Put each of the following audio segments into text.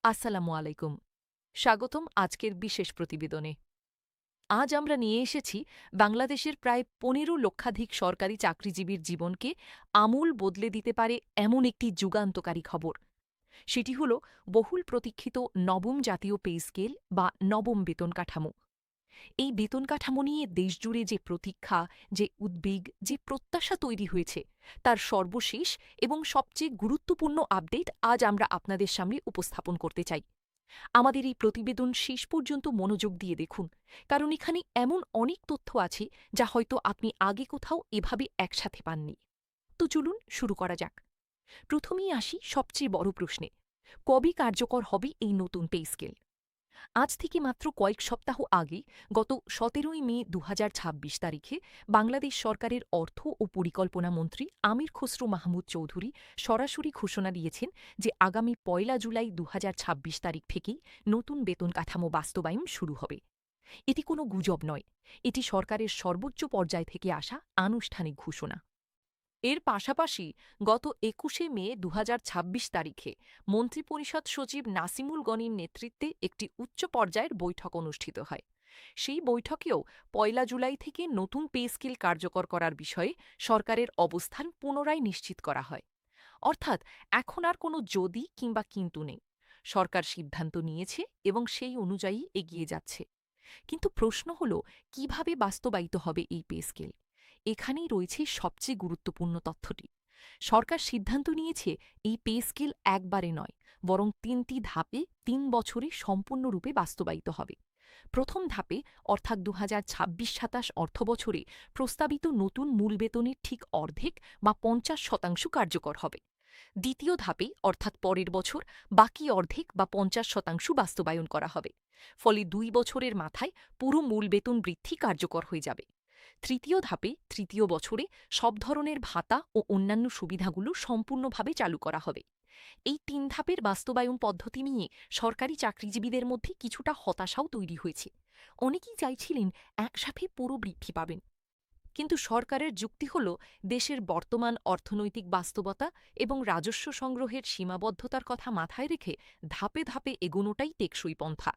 আসসালামু আলাইকুম। স্বাগতম আজকের বিশেষ প্রতিবেদনে। আজ আমরা নিয়ে এসেছি বাংলাদেশের প্রায় ১৫ লক্ষাধিক সরকারি চাকরিজীবীর জীবনকে আমূল বদলে দিতে পারে এমন একটি যুগান্তকারী খবর। সেটি হল বহুল প্রতীক্ষিত নবম জাতীয় পে স্কেল বা নবম বেতন কাঠামো। এই বেতন কাঠামো নিয়ে দেশজুড়ে যে প্রতীক্ষা, যে উদ্বেগ, যে প্রত্যাশা তৈরি হয়েছে, তার সর্বশেষ এবং সবচেয়ে গুরুত্বপূর্ণ আপডেট আজ আমরা আপনাদের সামনে উপস্থাপন করতে চাই। আমাদের এই প্রতিবেদন শেষ পর্যন্ত মনোযোগ দিয়ে দেখুন, কারণ এখানে এমন অনেক তথ্য আছে যা হয়তো আপনি আগে কোথাও এভাবে একসাথে পাননি। তো চলুন শুরু করা যাক। প্রথমেই আসি সবচেয়ে বড় প্রশ্নে, কবে কার্যকর হবে এই নতুন পে স্কেল? আজ থেকে মাত্র কয়েক সপ্তাহ আগে, গত ১৭ই মে ২০২৬ তারিখে বাংলাদেশ সরকারের অর্থ ও পরিকল্পনা মন্ত্রী আমির খসরু মাহমুদ চৌধুরী সরাসরি ঘোষণা দিয়েছেন যে আগামী ১লা জুলাই ২০২৬ তারিখ থেকেই নতুন বেতন কাঠামো বাস্তবায়ন শুরু হবে। এটি কোনো গুজব নয়, এটি সরকারের সর্বোচ্চ পর্যায় থেকে আসা আনুষ্ঠানিক ঘোষণা। এর পাশাপাশি গত ২১শে মে ২০২৬ তারিখে মন্ত্রিপরিষদ সচিব নাসিমুল গনির নেতৃত্বে একটি উচ্চ পর্যায়ের বৈঠক অনুষ্ঠিত হয়। সেই বৈঠকেও ১লা জুলাই থেকে নতুন পে স্কেল কার্যকর করার বিষয়ে সরকারের অবস্থান পুনরায় নিশ্চিত করা হয়। অর্থাৎ এখন আর কোনো যদি কিংবা কিন্তু নেই। সরকার সিদ্ধান্ত নিয়েছে এবং সেই অনুযায়ী এগিয়ে যাচ্ছে। কিন্তু প্রশ্ন হল, কিভাবে বাস্তবায়িত হবে এই পে স্কেল? এখানেই রয়েছে সবচেয়ে গুরুত্বপূর্ণ তথ্যটি। সরকার সিদ্ধান্ত নিয়েছে এই পে স্কেল একবারে নয়, বরং ৩টি ধাপে ৩ বছরে সম্পূর্ণরূপে বাস্তবায়িত হবে। প্রথম ধাপে, অর্থাৎ ২০২৬-২৭ অর্থবছরে প্রস্তাবিত নতুন মূল বেতনের ঠিক অর্ধেক বা ৫০% কার্যকর হবে। দ্বিতীয় ধাপে, অর্থাৎ পরের বছর, বাকি অর্ধেক বা ৫০% বাস্তবায়ন করা হবে। ফলে ২ বছরের মাথায় পুরো মূল বেতন বৃদ্ধি কার্যকর হয়ে যাবে। তৃতীয় ধাপে, তৃতীয় বছরে সব ধরনের ভাতা ও অন্যান্য সুবিধাগুলো সম্পূর্ণভাবে চালু করা হবে। এই ৩ ধাপের বাস্তবায়ন পদ্ধতি নিয়ে সরকারি চাকরিজীবীদের মধ্যে কিছুটা হতাশাও তৈরি হয়েছে। অনেকেই চাইছিলেন একসাথে পুরো বৃদ্ধি পাবেন। কিন্তু সরকারের যুক্তি হল, দেশের বর্তমান অর্থনৈতিক বাস্তবতা এবং রাজস্ব সংগ্রহের সীমাবদ্ধতার কথা মাথায় রেখে ধাপে ধাপে এগোনোটাই টেকসই পন্থা।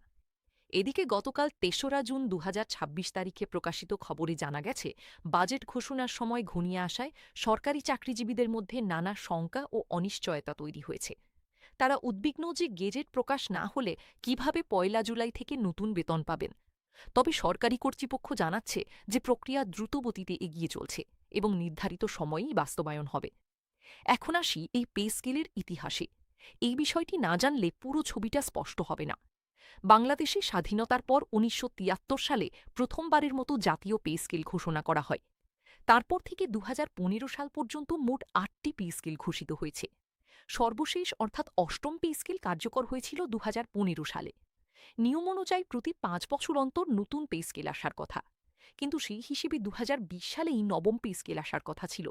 এদিকে গতকাল ৩রা জুন ২০২৬ তারিখে প্রকাশিত খবরে জানা গেছে, বাজেট ঘোষণার সময় ঘনিয়ে আসায় সরকারি চাকরিজীবীদের মধ্যে নানা শঙ্কা ও অনিশ্চয়তা তৈরি হয়েছে। তারা উদ্বিগ্ন যে গেজেট প্রকাশ না হলে কিভাবে ১লা জুলাই থেকে নতুন বেতন পাবেন। তবে সরকারি কর্তৃপক্ষ জানাচ্ছে যে প্রক্রিয়া দ্রুতগতিতে এগিয়ে চলছে এবং নির্ধারিত সময়েই বাস্তবায়ন হবে। এখন আসি এই পে স্কেলের ইতিহাসে। এই বিষয়টি না জানলে পুরো ছবিটা স্পষ্ট হবে না। বাংলাদেশে স্বাধীনতার পর ১৯৭৩ সালে প্রথমবারের মতো জাতীয় পে স্কেল ঘোষণা করা হয়। তারপর থেকে ২০১৫ সাল পর্যন্ত মোট ৮টি পে স্কেল ঘোষিত হয়েছে। সর্বশেষ অর্থাৎ অষ্টম পে স্কেল কার্যকর হয়েছিল ২০১৫ সালে। নিয়ম অনুযায়ী প্রতি ৫ বছর অন্তর নতুন পে স্কেল আসার কথা, কিন্তু সেই হিসেবে ২০২০ সালেই নবম পে স্কেল আসার কথা ছিল।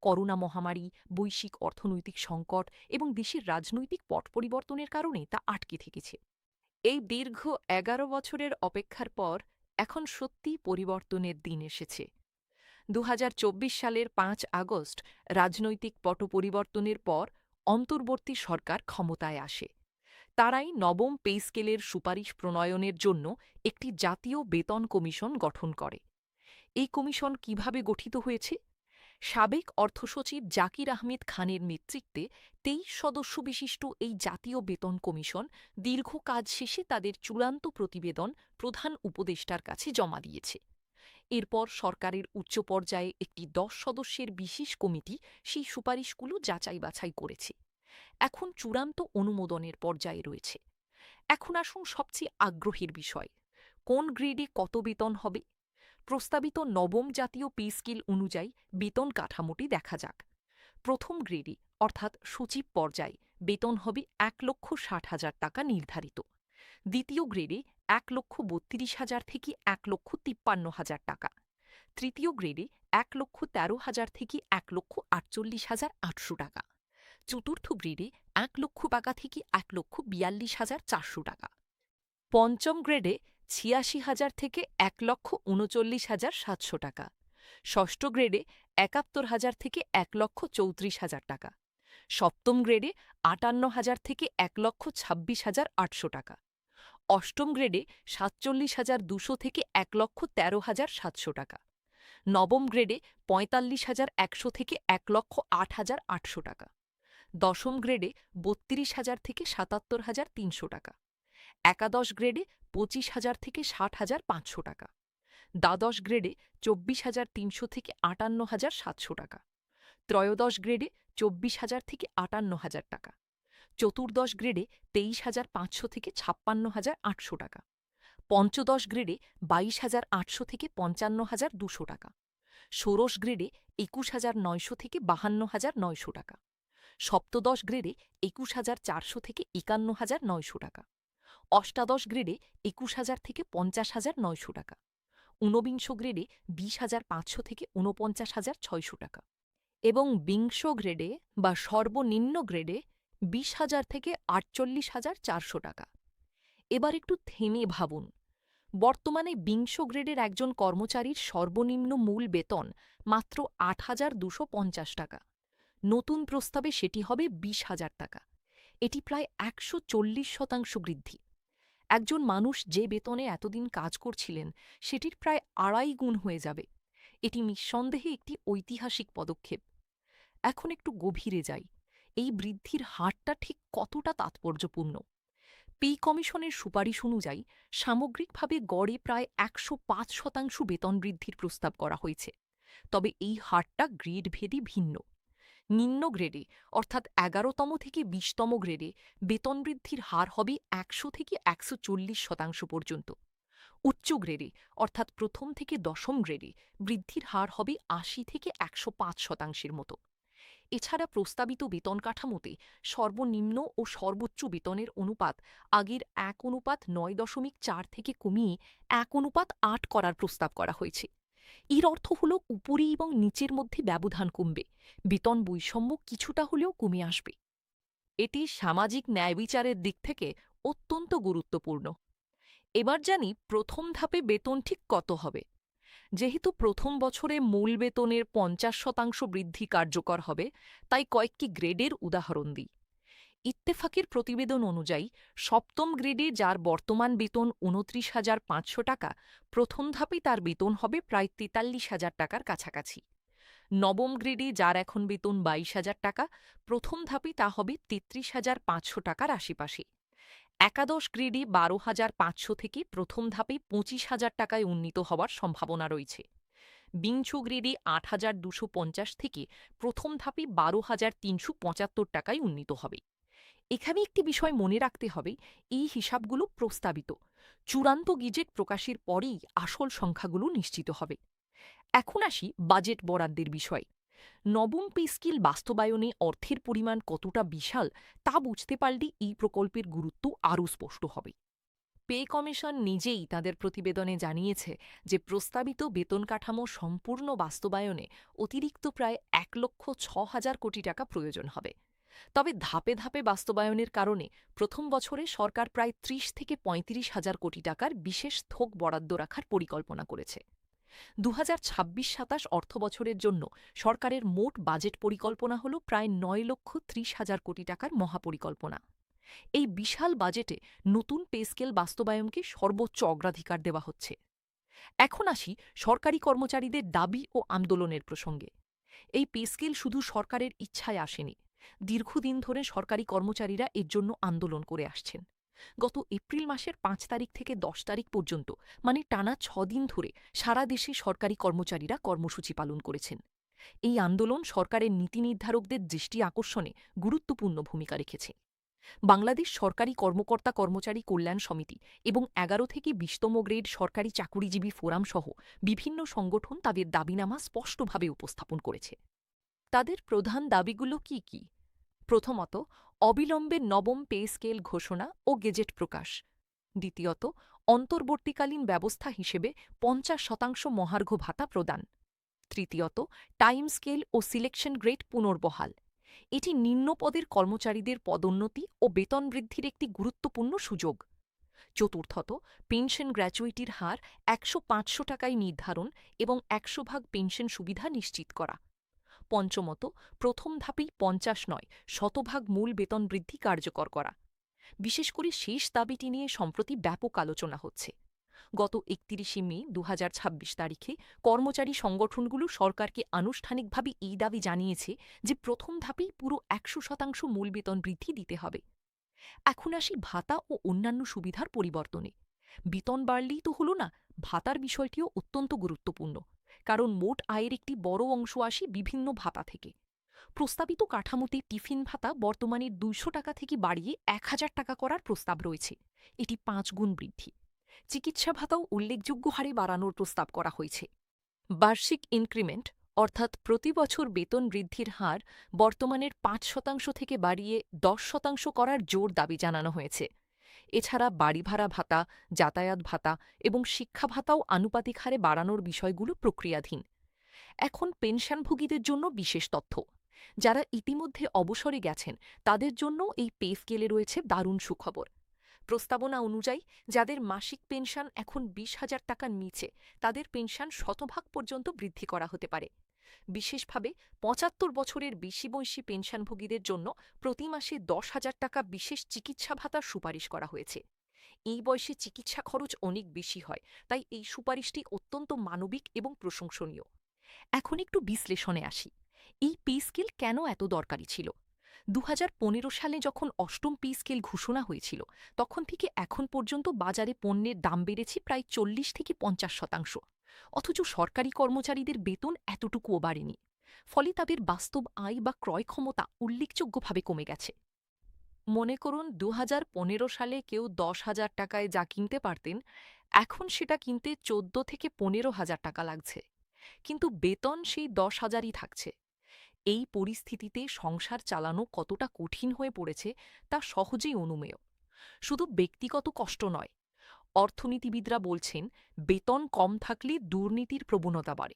করোনা মহামারী, বৈশ্বিক অর্থনৈতিক সংকট এবং দেশের রাজনৈতিক পট পরিবর্তনের কারণে তা আটকে থেকেছে। এই দীর্ঘ ১১ বছরের অপেক্ষার পর এখন সত্যিই পরিবর্তনের দিন এসেছে। ২০২৪ সালের ৫ আগস্ট রাজনৈতিক পট পরিবর্তনের পর অন্তর্বর্তী সরকার ক্ষমতায় আসে। তারাই নবম পে স্কেলের সুপারিশ প্রণয়নের জন্য একটি জাতীয় বেতন কমিশন গঠন করে। এই কমিশন কিভাবে গঠিত হয়েছে? সাবেক অর্থসচিব জাকির আহমেদ খানের নেতৃত্বে ২৩ সদস্য বিশিষ্ট এই জাতীয় বেতন কমিশন দীর্ঘ কাজ শেষে তাদের চূড়ান্ত প্রতিবেদন প্রধান উপদেষ্টার কাছে জমা দিয়েছে। এরপর সরকারের উচ্চ পর্যায়ে একটি ১০ সদস্যের বিশেষ কমিটি সেই সুপারিশগুলো যাচাই বাছাই করেছে। এখন চূড়ান্ত অনুমোদনের পর্যায়ে রয়েছে। এখন আসুন সবচেয়ে আগ্রহের বিষয়, কোন গ্রেডে কত বেতন হবে? প্রস্তাবিত নবম জাতীয় পে স্কেল অনুযায়ী বেতন কাঠামোটি দেখা যাক। প্রথম গ্রেডে, অর্থাৎ সচিব পর্যায়ে, বেতন হবে ১,৬০,০০০ টাকা নির্ধারিত। দ্বিতীয় গ্রেডে ১,৩২,০০০ থেকে ১,৫৩,০০০ টাকা। তৃতীয় গ্রেডে ১,১৩,০০০ থেকে ১,৪৮,৮০০ টাকা। চতুর্থ গ্রেডে ১,০০,০০০ টাকা থেকে ১,৪২,৪০০ টাকা। পঞ্চম গ্রেডে ৮৬,০০০ থেকে ১,৩৯,৭০০ টাকা। ষষ্ঠ গ্রেডে ৭১,০০০ থেকে ১,৩৪,০০০ টাকা। সপ্তম গ্রেডে ৫৮,০০০ থেকে ১,২৬,৮০০ টাকা। অষ্টম গ্রেডে ৪৭,২০০ থেকে ১,১৩,৭০০ টাকা। নবম গ্রেডে ৪৫,১০০ থেকে ১,০৮,৮০০ টাকা। দশম গ্রেডে ৩২,০০০ থেকে ৭৭,৩০০ টাকা। একাদশ গ্রেডে ২৫,০০০ থেকে ৬০,৫০০ টাকা। দ্বাদশ গ্রেডে ২৪,৩০০ থেকে ৫৮,৭০০ টাকা। ত্রয়োদশ গ্রেডে ২৪,০০০ থেকে ৫৮,০০০ টাকা। চতুর্দশ গ্রেডে ২৩,৫০০ থেকে ৫৬,৮০০ টাকা। পঞ্চদশ গ্রেডে ২২,৮০০ থেকে ৫৫,২০০ টাকা। ষোড়শ গ্রেডে ২১,৯০০ থেকে ৫২,৯০০ টাকা। সপ্তদশ গ্রেডে ২১,৪০০ থেকে ৫১,৯০০ টাকা। অষ্টাদশ গ্রেডে ২১,০০০ থেকে ৫০,৯০০ টাকা। ঊনবিংশ গ্রেডে ২০,৫০০ থেকে ৪৯,৬০০ টাকা। এবং বিংশ গ্রেডে বা সর্বনিম্ন গ্রেডে ২০,০০০ থেকে ৪৮,৪০০ টাকা। এবার একটু থেমে ভাবুন, বর্তমানে বিংশ গ্রেডের একজন কর্মচারীর সর্বনিম্ন মূল বেতন মাত্র ৮,২৫০ টাকা। নতুন প্রস্তাবে সেটি হবে ২০,০০০ টাকা। এটি প্রায় ১৪০% বৃদ্ধি। একজন মানুষ যে বেতনে এতদিন কাজ করছিলেন সেটির প্রায় ২.৫ গুণ হয়ে যাবে। এটি নিঃসন্দেহে একটি ঐতিহাসিক পদক্ষেপ। এখন একটু গভীরে যাই, এই বৃদ্ধির হারটা ঠিক কতটা তাৎপর্যপূর্ণ। পে কমিশনের সুপারিশ অনুযায়ী সামগ্রিকভাবে গড়ে প্রায় ১০৫% বেতন বৃদ্ধির প্রস্তাব করা হয়েছে। তবে এই হারটা গ্রেডভেদে ভিন্ন। নিম্ন গ্রেডে অর্থাৎ ১১তম থেকে ২০তম গ্রেডে বেতন বৃদ্ধির হার হবে ১০০ থেকে ১৪০% পর্যন্ত। উচ্চ গ্রেডে অর্থাৎ প্রথম থেকে দশম গ্রেডে বৃদ্ধির হার হবে ৮০ থেকে ১০৫% মতো। এছাড়া প্রস্তাবিত বেতন কাঠামোতে সর্বনিম্ন ও সর্বোচ্চ বেতনের অনুপাত আগের ১:৯.৪ থেকে কমিয়ে ১:৮ করার প্রস্তাব করা হয়েছে। এর অর্থ হল উপরে এবং নিচের মধ্যে ব্যবধান কমবে, বেতন বৈষম্য কিছুটা হলেও কমে আসবে। এটি সামাজিক ন্যায় বিচারের দিক থেকে অত্যন্ত গুরুত্বপূর্ণ। এবার জানি প্রথম ধাপে বেতন ঠিক কত হবে। যেহেতু প্রথম বছরে মূল বেতনের ৫০% বৃদ্ধি কার্যকর হবে, তাই কয়েকটি গ্রেডের উদাহরণ দিই। ইত্তেফাকের প্রতিবেদন অনুযায়ী সপ্তম গ্রেডে যার বর্তমান বেতন ২৯,৫০০ টাকা, প্রথম ধাপে তার বেতন হবে প্রায় ৪৩,০০০ টাকার কাছাকাছি। নবম গ্রেডে যার এখন বেতন ২২,০০০ টাকা, প্রথম ধাপে তা হবে ৩৩,৫০০ টাকার আশেপাশে। একাদশ গ্রেডে ১২,৫০০ থেকে প্রথম ধাপে ২৫,০০০ টাকায় উন্নীত হওয়ার সম্ভাবনা রয়েছে। বিংশ গ্রেডে ৮,২৫০ থেকে প্রথম ধাপে ১২,৩৭৫ টাকায় উন্নীত হবে। এখানে একটি বিষয় মনে রাখতে হবে, এই হিসাবগুলো প্রস্তাবিত। চূড়ান্ত গেজেট প্রকাশের পরেই আসল সংখ্যাগুলো নিশ্চিত হবে। এখন আসি বাজেট বরাদ্দের বিষয়ে। নবম পে স্কেল বাস্তবায়নে অর্থের পরিমাণ কতটা বিশাল তা বুঝতে পারলে এই প্রকল্পের গুরুত্ব আরও স্পষ্ট হবে। পে কমিশন নিজেই তাদের প্রতিবেদনে জানিয়েছে যে প্রস্তাবিত বেতন কাঠামো সম্পূর্ণ বাস্তবায়নে অতিরিক্ত প্রায় ১,০৬,০০০ কোটি টাকা প্রয়োজন হবে। তবে ধাপে ধাপে বাস্তবায়নের কারণে প্রথম বছরে সরকার প্রায় ৩০ থেকে ৩৫,০০০ কোটি টাকার বিশেষ থোক বরাদ্দ রাখার পরিকল্পনা করেছে। ২০২৬-২৭ অর্থবছরের জন্য সরকারের মোট বাজেট পরিকল্পনা হল প্রায় ৯,৩০,০০০ কোটি টাকার মহাপরিকল্পনা। এই বিশাল বাজেটে নতুন পে স্কেল বাস্তবায়নকে সর্বোচ্চ অগ্রাধিকার দেওয়া হচ্ছে। এখন আসি সরকারি কর্মচারীদের দাবি ও আন্দোলনের প্রসঙ্গে। এই পে স্কেল শুধু সরকারের ইচ্ছায় আসেনি। দীর্ঘদিন ধরে সরকারি কর্মচারীরা এর জন্য আন্দোলন করে আসছেন। গত এপ্রিল মাসের ৫ তারিখ থেকে ১০ তারিখ পর্যন্ত, মানে টানা ৬ দিন ধরে সারা দেশে সরকারি কর্মচারীরা কর্মসূচি পালন করেছেন। এই আন্দোলন সরকারের নীতি নির্ধারকদের দৃষ্টি আকর্ষণে গুরুত্বপূর্ণ ভূমিকা রেখেছে। বাংলাদেশ সরকারি কর্মকর্তা কর্মচারী কল্যাণ সমিতি এবং ১১ থেকে ২০তম গ্রেড সরকারি চাকুরিজীবী ফোরাম সহ বিভিন্ন সংগঠন তাদের দাবিনামা স্পষ্টভাবে উপস্থাপন করেছে। তাদের প্রধান দাবিগুলো কি কি? প্রথমত, অবিলম্বে নবম পে স্কেল ঘোষণা ও গেজেট প্রকাশ। দ্বিতীয়ত, অন্তর্বর্তীকালীন ব্যবস্থা হিসেবে ৫০% মহার্ঘ ভাতা প্রদান। তৃতীয়ত, টাইম স্কেল ও সিলেকশন গ্রেড পুনর্বহাল। এটি নিম্ন পদের কর্মচারীদের পদোন্নতি ও বেতন বৃদ্ধির একটি গুরুত্বপূর্ণ সুযোগ। চতুর্থত, পেনশন গ্র্যাচুইটির হার ১০০-৫০০ টাকায় নির্ধারণ এবং ১০০ ভাগ পেনশন সুবিধা নিশ্চিত করা। পঞ্চমত, প্রথম ধাপেই ৫০ নয়, শতভাগ মূল বেতন বৃদ্ধি কার্যকর করা। বিশেষ করে শেষ দাবিটি নিয়ে সম্প্রতি ব্যাপক আলোচনা হচ্ছে। গত ৩১ মে ২০২৬ তারিখে কর্মচারী সংগঠনগুলো সরকারকে আনুষ্ঠানিকভাবে এই দাবি জানিয়েছে যে প্রথম ধাপেই পুরো ১০০% মূল বেতন বৃদ্ধি দিতে হবে। এখন আসি ভাতা ও অন্যান্য সুবিধার পরিবর্তনে। বেতন বাড়লেই তো হলো না, ভাতার বিষয়টিও অত্যন্ত গুরুত্বপূর্ণ, কারণ মোট আয়ের একটি বড় অংশ আসে বিভিন্ন ভাতা থেকে। প্রস্তাবিত কাঠামোতে টিফিন ভাতা বর্তমানে ২০০ টাকা থেকে বাড়িয়ে ১,০০০ টাকা করার প্রস্তাব রয়েছে, এটি ৫ গুণ বৃদ্ধি। চিকিৎসা ভাতাও উল্লেখযোগ্য হারে বাড়ানোর প্রস্তাব করা হয়েছে। বার্ষিক ইনক্রিমেন্ট অর্থাৎ প্রতি বছর বেতন বৃদ্ধির হার বর্তমানের ৫% থেকে বাড়িয়ে ১০% করার জোর দাবি জানানো হয়েছে। এছাড়া বাড়ি ভাড়া ভাতা, যাতায়াত ভাতা এবং শিক্ষা ভাতাও আনুপাতিক হারে বাড়ানোর বিষয়গুলো প্রক্রিয়াধীন। এখন পেনশনভোগীদের জন্য বিশেষ তথ্য। যারা ইতিমধ্যে অবসরে গেছেন তাদের জন্য এই পে স্কেলে রয়েছে দারুণ সুখবর। প্রস্তাবনা অনুযায়ী যাদের মাসিক পেনশন এখন ২০,০০০ টাকার নিচে, তাদের পেনশন ১০০% পর্যন্ত বৃদ্ধি করা হতে পারে। বিশেষভাবে ৭৫ বছরের বেশি বয়সী পেনশনভোগীদের জন্য প্রতি মাসে ১০,০০০ টাকা বিশেষ চিকিৎসা ভাতার সুপারিশ করা হয়েছে। এই বয়সে চিকিৎসা খরচ অনেক বেশি হয়, তাই এই সুপারিশটি অত্যন্ত মানবিক এবং প্রশংসনীয়। এখন একটু বিশ্লেষণে আসি। এই পে স্কেল কেন এত দরকারি ছিল? ২০১৫ সালে যখন অষ্টম পে স্কেল ঘোষণা হয়েছিল, তখন থেকে এখন পর্যন্ত বাজারে পণ্যের দাম বেড়েছে প্রায় ৪০ থেকে ৫০%। অথচ সরকারি কর্মচারীদের বেতন এতটুকুও বাড়েনি। ফলে তাদের বাস্তব আয় বা ক্রয় ক্ষমতা উল্লেখযোগ্যভাবে কমে গেছে। মনে করুন ২০১৫ সালে কেউ ১০,০০০ টাকায় যা কিনতে পারতেন, এখন সেটা কিনতে ১৪ থেকে ১৫,০০০ টাকা লাগছে। কিন্তু বেতন সেই ১০,০০০ই থাকছে। এই পরিস্থিতিতে সংসার চালানো কতটা কঠিন হয়ে পড়েছে তা সহজেই অনুমেয়। শুধু ব্যক্তিগত কষ্ট নয়, অর্থনীতিবিদরা বলছেন বেতন কম থাকলে দুর্নীতির প্রবণতা বাড়ে।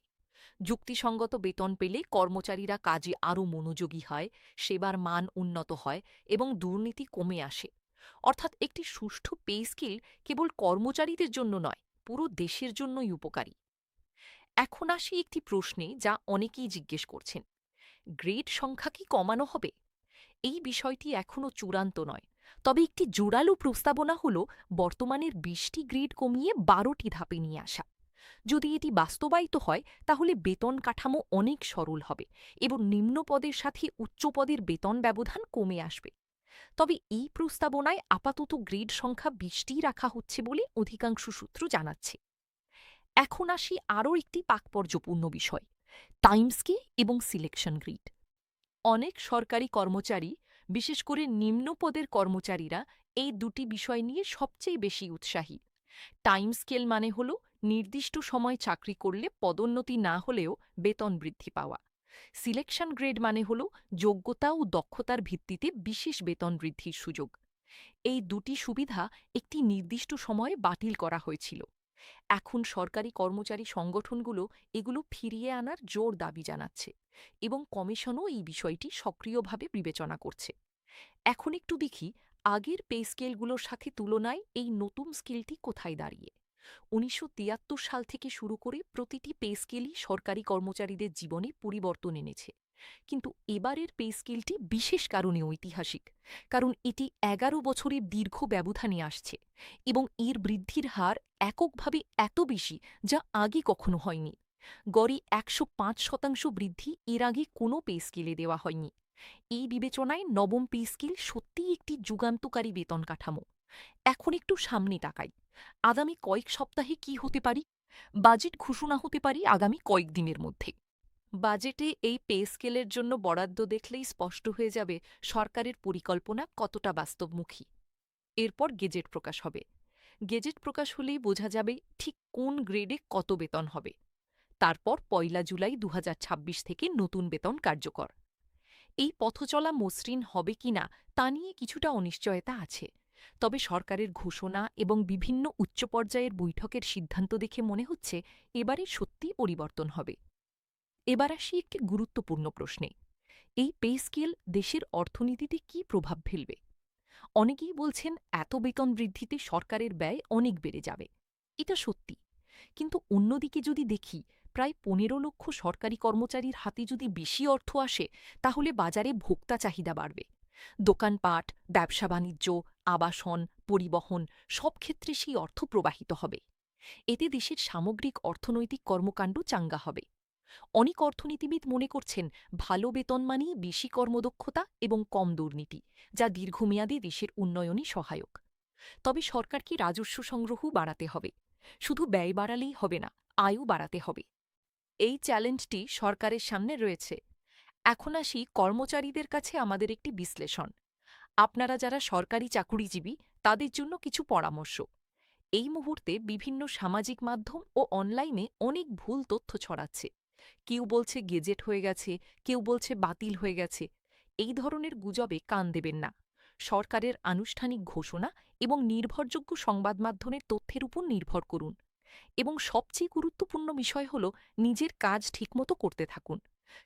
যুক্তিসঙ্গত বেতন পেলে কর্মচারীরা কাজে আরও মনোযোগী হয়, সেবার মান উন্নত হয় এবং দুর্নীতি কমে আসে। অর্থাৎ একটি সুষ্ঠু পে স্কেল কেবল কর্মচারীদের জন্য নয়, পুরো দেশের জন্যই উপকারী। এখন আসি একটি প্রশ্নে যা অনেকেই জিজ্ঞেস করছেন, গ্রেড সংখ্যা কি কমানো হবে? এই বিষয়টি এখনও চূড়ান্ত নয়, তবে একটি জোরালো প্রস্তাবনা হল বর্তমানের ২০টি গ্রেড কমিয়ে ১২টি ধাপে নিয়ে আসা। যদি এটি বাস্তবায়িত হয় তাহলে বেতন কাঠামো অনেক সরল হবে এবং নিম্ন পদের সাথে উচ্চ পদের বেতন ব্যবধান কমে আসবে। তবে এই প্রস্তাবনায় আপাতত গ্রেড সংখ্যা ২০টিই রাখা হচ্ছে বলে অধিকাংশ সূত্র জানাচ্ছে। এখন আসি আরও একটি তাৎপর্যপূর্ণ বিষয়, টাইমস্কে এবং সিলেকশন গ্রিড। অনেক সরকারি কর্মচারী, বিশেষ করে নিম্ন পদের কর্মচারীরা এই দুটি বিষয় নিয়ে সবচেয়ে বেশি উৎসাহী। টাইম স্কেল মানে হল নির্দিষ্ট সময় চাকরি করলে পদোন্নতি না হলেও বেতন বৃদ্ধি পাওয়া। সিলেকশন গ্রেড মানে হল যোগ্যতা ও দক্ষতার ভিত্তিতে বিশেষ বেতন বৃদ্ধির সুযোগ। এই দুটি সুবিধা একটি নির্দিষ্ট সময়ে বাতিল করা হয়েছিল। এখন সরকারি কর্মচারী সংগঠনগুলো এগুলো ফিরিয়ে আনার জোর দাবি জানাচ্ছে এবং কমিশনও এই বিষয়টি সক্রিয়ভাবে বিবেচনা করছে। এখন একটু দেখি আগের পে স্কেলগুলোর সাথে তুলনায় এই নতুন স্কেলটি কোথায় দাঁড়িয়ে। ১৯৭৩ সাল থেকে শুরু করে প্রতিটি পে স্কেলই সরকারি কর্মচারীদের জীবনে পরিবর্তন এনেছে। কিন্তু এবারের পে স্কেলটি বিশেষ কারণে ঐতিহাসিক, কারণ এটি ১১ বছরের দীর্ঘ ব্যবধানে আসছে এবং এর বৃদ্ধির হার এককভাবে এত বেশি যা আগে কখনো হয়নি। গড়ে ১০৫% বৃদ্ধি এর আগে কোনো পে স্কেলে দেওয়া হয়নি। এই বিবেচনায় নবম পে স্কেল সত্যিই একটি যুগান্তকারী বেতন কাঠামো। এখন একটু সামনে তাকাই, আগামী কয়েক সপ্তাহে কি হতে পারি? বাজেট ঘোষণা হতে পারে আগামী কয়েকদিনের মধ্যে। বাজেটে এই পে স্কেলের জন্য বরাদ্দ দেখলেই স্পষ্ট হয়ে যাবে সরকারের পরিকল্পনা কতটা বাস্তবমুখী। এরপর গেজেট প্রকাশ হবে। গেজেট প্রকাশ হলেই বোঝা যাবে ঠিক কোন গ্রেডে কত বেতন হবে। তারপর ১ জুলাই ২০২৬ থেকে নতুন বেতন কার্যকর। এই পথচলা মসৃণ হবে কিনা তা নিয়ে কিছুটা অনিশ্চয়তা আছে, তবে সরকারের ঘোষণা এবং বিভিন্ন উচ্চ পর্যায়ের বৈঠকের সিদ্ধান্ত দেখে মনে হচ্ছে এবারে সত্যিই পরিবর্তন হবে। এবার আসি একটি গুরুত্বপূর্ণ প্রশ্নে, এই পে স্কেল দেশের অর্থনীতিতে কী প্রভাব ফেলবে? অনেকেই বলছেন এত বেতন বৃদ্ধিতে সরকারের ব্যয় অনেক বেড়ে যাবে। এটা সত্যি, কিন্তু অন্যদিকে যদি দেখি প্রায় ১৫ লক্ষ সরকারি কর্মচারীর হাতে যদি বেশি অর্থ আসে, তাহলে বাজারে ভোক্তা চাহিদা বাড়বে। দোকানপাট, ব্যবসা বাণিজ্য, আবাসন, পরিবহন সব ক্ষেত্রে সেই অর্থ প্রবাহিত হবে। এতে দেশের সামগ্রিক অর্থনৈতিক কর্মকাণ্ড চাঙ্গা হবে। অনেক অর্থনীতিবিদ মনে করছেন ভালো বেতন মানেই বেশি কর্মদক্ষতা এবং কম দুর্নীতি, যা দীর্ঘমেয়াদে দেশের উন্নয়নে সহায়ক। তবে সরকারকে রাজস্ব সংগ্রহ বাড়াতে হবে। শুধু ব্যয় বাড়ালেই হবে না, আয়ও বাড়াতে হবে। এই চ্যালেঞ্জটি সরকারের সামনে রয়েছে। এখন আসি কর্মচারীদের কাছে আমাদের একটি বিশ্লেষণ। আপনারা যারা সরকারি চাকুরিজীবী, তাদের জন্য কিছু পরামর্শ। এই মুহূর্তে বিভিন্ন সামাজিক মাধ্যম ও অনলাইনে অনেক ভুল তথ্য ছড়াচ্ছে। কেউ বলছে গেজেট হয়ে গেছে, কেউ বলছে বাতিল হয়ে গেছে। এই ধরনের গুজবে কান দেবেন না। সরকারের আনুষ্ঠানিক ঘোষণা এবং নির্ভরযোগ্য সংবাদ মাধ্যমের তথ্যের উপর নির্ভর করুন। এবং সবচেয়ে গুরুত্বপূর্ণ বিষয় হল নিজের কাজ ঠিকমতো করতে থাকুন।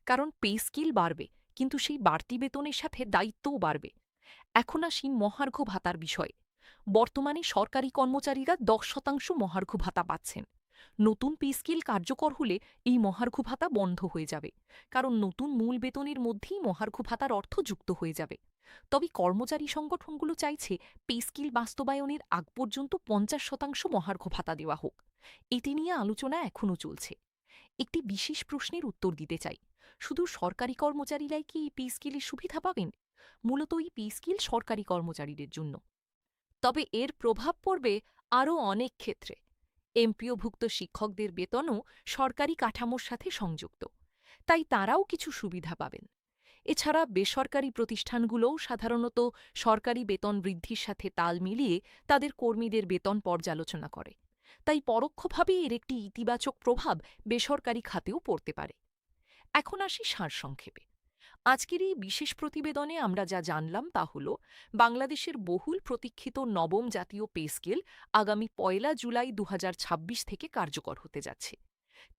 কারণ পে স্কেল বাড়বে, কিন্তু সেই বাড়তি বেতনের সাথে দায়িত্বও বাড়বে। এখন আসি মহার্ঘ ভাতার বিষয়ে। বর্তমানে সরকারি কর্মচারীরা ১০% মহার্ঘ ভাতা পাচ্ছেন। নতুন পে স্কেল কার্যকর হলে এই মহার্ঘ ভাতা বন্ধ হয়ে যাবে, কারণ নতুন মূল বেতনের মধ্যেই মহার্ঘ ভাতার অর্থ যুক্ত হয়ে যাবে। তবে কর্মচারী সংগঠনগুলো চাইছে পে স্কেল বাস্তবায়নের আগ পর্যন্ত ৫০% মহার্ঘ ভাতা দেওয়া হোক। এটি নিয়ে আলোচনা এখনও চলছে। একটি বিশেষ প্রশ্নের উত্তর দিতে চাই। শুধু সরকারি কর্মচারীরাই কি এই পে স্কেলের সুবিধা পাবেন? মূলত এই পে স্কেল সরকারি কর্মচারীদের জন্য। তবে এর প্রভাব পড়বে আরও অনেক ক্ষেত্রে। এমপিওভুক্ত শিক্ষকদের বেতনও সরকারি কাঠামোর সাথে সংযুক্ত, তাই তারাও কিছু সুবিধা পাবেন। এছাড়া বেসরকারি প্রতিষ্ঠানগুলোও সাধারণত সরকারি বেতন বৃদ্ধির সাথে তাল মিলিয়ে তাদের কর্মীদের বেতন পর্যালোচনা করে। তাই পরোক্ষভাবে এর একটি ইতিবাচক প্রভাব বেসরকারি খাতেও পড়তে পারে। এখন আসি সারসংক্ষেপে। আজকের এই বিশেষ প্রতিবেদনে আমরা যা জানলাম তা হল, বাংলাদেশের বহুল প্রতীক্ষিত নবম জাতীয় পে স্কেল আগামী ১ জুলাই ২০২৬ থেকে কার্যকর হতে যাচ্ছে।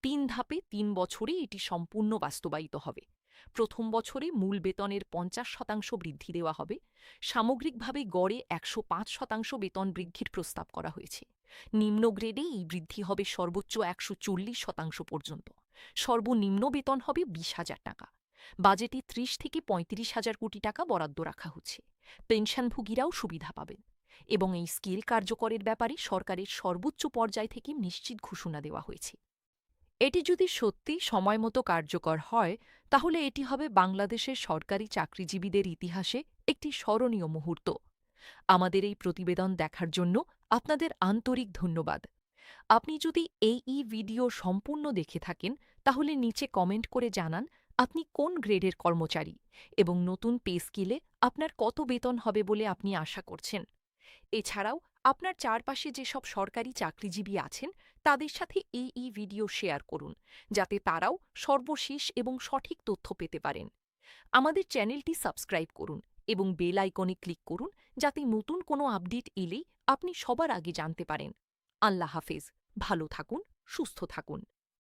৩ ধাপে ৩ বছরে এটি সম্পূর্ণ বাস্তবায়িত হবে। প্রথম বছরে মূল বেতনের ৫০% বৃদ্ধি দেওয়া হবে। সামগ্রিকভাবে গড়ে ১০৫% বেতন বৃদ্ধির প্রস্তাব করা হয়েছে। নিম্ন গ্রেডে এই বৃদ্ধি হবে সর্বোচ্চ ১৪০% পর্যন্ত। সর্বনিম্ন বেতন হবে ২০,০০০ টাকা। বাজেটে ৩০ থেকে ৩৫,০০০ কোটি টাকা বরাদ্দ রাখা হচ্ছে। পেনশনভোগীরাও সুবিধা পাবেন। এবং এই স্কেল কার্যকরের ব্যাপারে সরকারের সর্বোচ্চ পর্যায় থেকে নিশ্চিত ঘোষণা দেওয়া হয়েছে। এটি যদি সত্যি সময়মতো কার্যকর হয়, তাহলে এটি হবে বাংলাদেশের সরকারি চাকরিজীবীদের ইতিহাসে একটি স্মরণীয় মুহূর্ত। আমাদের এই প্রতিবেদন দেখার জন্য আপনাদের আন্তরিক ধন্যবাদ। আপনি যদি এই ভিডিও সম্পূর্ণ দেখে থাকেন, তাহলে নিচে কমেন্ট করে জানান আপনি কোন গ্রেডের কর্মচারী এবং নতুন পে স্কেলে আপনার কত বেতন হবে বলে আপনি আশা করছেন। এছাড়াও আপনার চারপাশে যেসব সরকারি চাকরিজীবী আছেন, তাদের সাথে এই ভিডিও শেয়ার করুন, যাতে তারাও সর্বশেষ এবং সঠিক তথ্য পেতে পারেন। আমাদের চ্যানেলটি সাবস্ক্রাইব করুন এবং বেল আইকনে ক্লিক করুন, যাতে নতুন কোনো আপডেট এলেই আপনি সবার আগে জানতে পারেন। আল্লাহ হাফেজ। ভালো থাকুন, সুস্থ থাকুন।